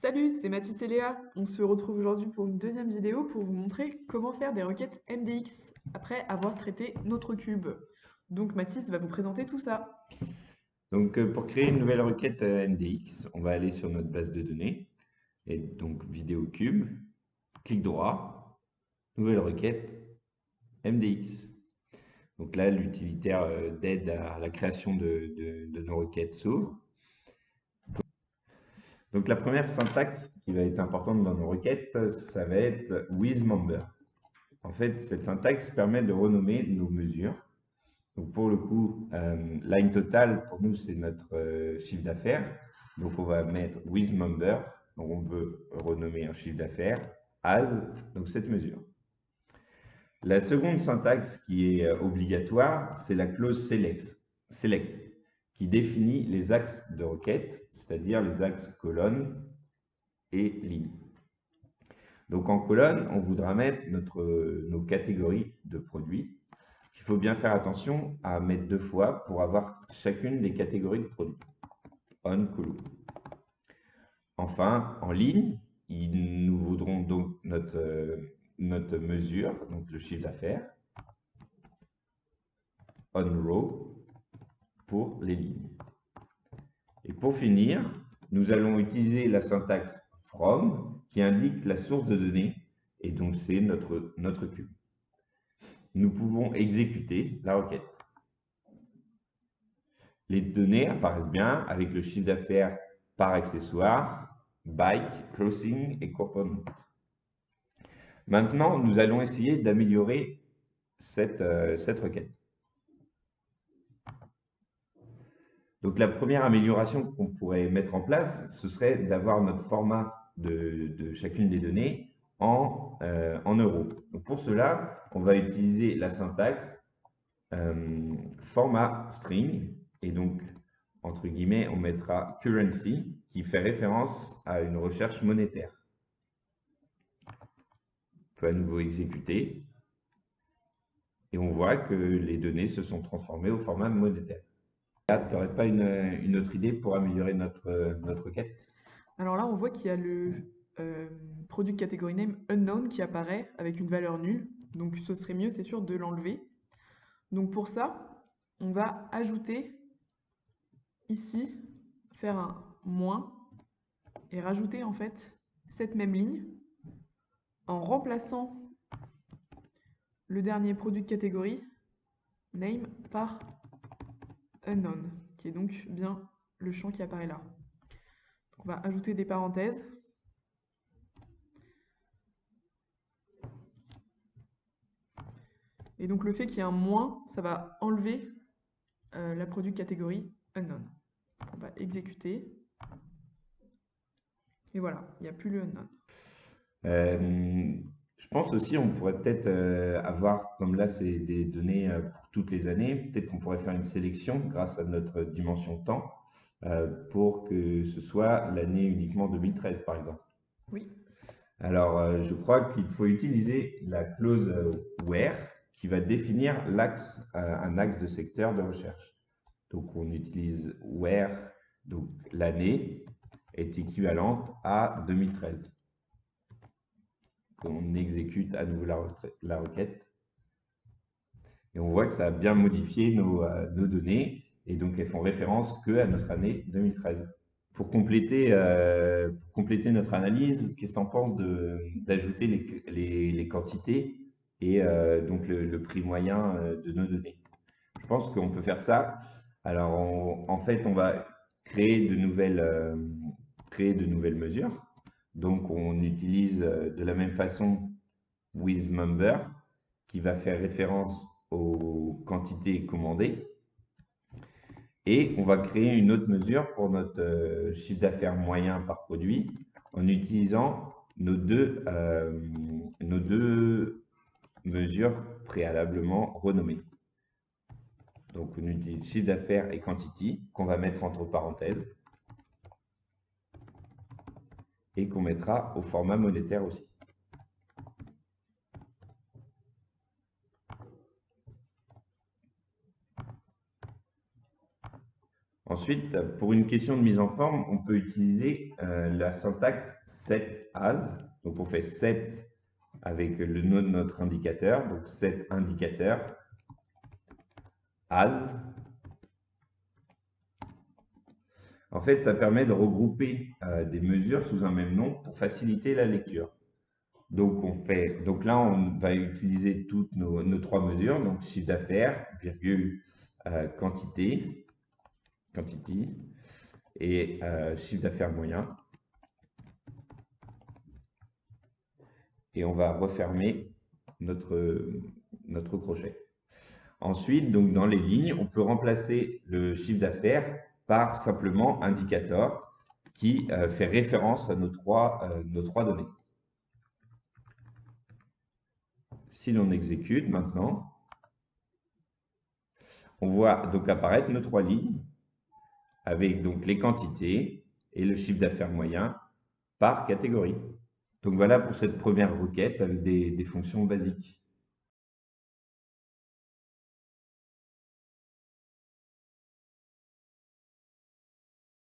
Salut, c'est Mathis et Léa. On se retrouve aujourd'hui pour une deuxième vidéo pour vous montrer comment faire des requêtes MDX après avoir traité notre cube. Donc Mathis va vous présenter tout ça. Donc, pour créer une nouvelle requête MDX, on va aller sur notre base de données, et donc vidéo cube, clic droit, nouvelle requête MDX. Donc là, l'utilitaire d'aide à la création de nos requêtes s'ouvre. Donc la première syntaxe qui va être importante dans nos requêtes, ça va être withMember. En fait, cette syntaxe permet de renommer nos mesures. Donc pour le coup, line total, pour nous, c'est notre chiffre d'affaires. Donc on va mettre withMember, donc on peut renommer un chiffre d'affaires, as, donc cette mesure. La seconde syntaxe qui est obligatoire, c'est la clause select, qui définit les axes de requête, c'est-à-dire les axes colonne et ligne. Donc en colonne, on voudra mettre nos catégories de produits. Il faut bien faire attention à mettre 2 fois pour avoir chacune des catégories de produits. On, column. Enfin, en ligne, nous voudrons donc notre mesure, donc le chiffre d'affaires, on row, pour les lignes. Et pour finir, nous allons utiliser la syntaxe from qui indique la source de données, et donc c'est notre cube. Nous pouvons exécuter la requête. Les données apparaissent bien avec le chiffre d'affaires par accessoire, bike, crossing et component. Maintenant, nous allons essayer d'améliorer cette requête. Donc la première amélioration qu'on pourrait mettre en place, ce serait d'avoir notre format de chacune des données en euros. Donc pour cela, on va utiliser la syntaxe format string, et donc entre guillemets, on mettra currency, qui fait référence à une recherche monétaire. On peut à nouveau exécuter, et on voit que les données se sont transformées au format monétaire. Là, tu n'aurais pas une autre idée pour améliorer notre requête? Alors là, on voit qu'il y a le produit catégorie name unknown qui apparaît avec une valeur nulle. Donc ce serait mieux, c'est sûr, de l'enlever. Donc pour ça, on va ajouter ici, faire un moins et rajouter en fait cette même ligne en remplaçant le dernier produit de catégorie, name, par unknown, qui est donc bien le champ qui apparaît là. Donc on va ajouter des parenthèses. Et donc le fait qu'il y ait un moins, ça va enlever la produit de catégorie unknown. On va exécuter. Et voilà, il n'y a plus le unknown. Je pense aussi on pourrait peut-être avoir, comme là c'est des données pour toutes les années, peut-être qu'on pourrait faire une sélection grâce à notre dimension temps pour que ce soit l'année uniquement 2013 par exemple. Oui. Alors je crois qu'il faut utiliser la clause where qui va définir un axe de secteur de recherche. Donc on utilise where, donc l'année est équivalente à 2013. On exécute à nouveau la requête. Et on voit que ça a bien modifié nos données, et donc elles font référence que à notre année 2013. Pour compléter notre analyse, qu'est-ce que tu en penses d'ajouter les quantités et donc le prix moyen de nos données? Je pense qu'on peut faire ça. Alors, en fait, on va créer de nouvelles mesures. Donc, on utilise de la même façon withMember, qui va faire référence aux quantités commandées. Et on va créer une autre mesure pour notre chiffre d'affaires moyen par produit en utilisant nos deux mesures préalablement renommées. Donc on utilise chiffre d'affaires et quantity qu'on va mettre entre parenthèses et qu'on mettra au format monétaire aussi. Ensuite, pour une question de mise en forme, on peut utiliser la syntaxe set as. Donc on fait set avec le nom de notre indicateur, donc set indicateur as. En fait, ça permet de regrouper des mesures sous un même nom pour faciliter la lecture. Donc là, on va utiliser toutes nos trois mesures, donc chiffre d'affaires, virgule, quantité, et chiffre d'affaires moyen. Et on va refermer notre crochet. Ensuite, donc dans les lignes, on peut remplacer le chiffre d'affaires par simplement indicator qui fait référence à nos trois données. Si l'on exécute maintenant, on voit donc apparaître nos trois lignes avec donc les quantités et le chiffre d'affaires moyen par catégorie. Donc voilà pour cette première requête avec des fonctions basiques.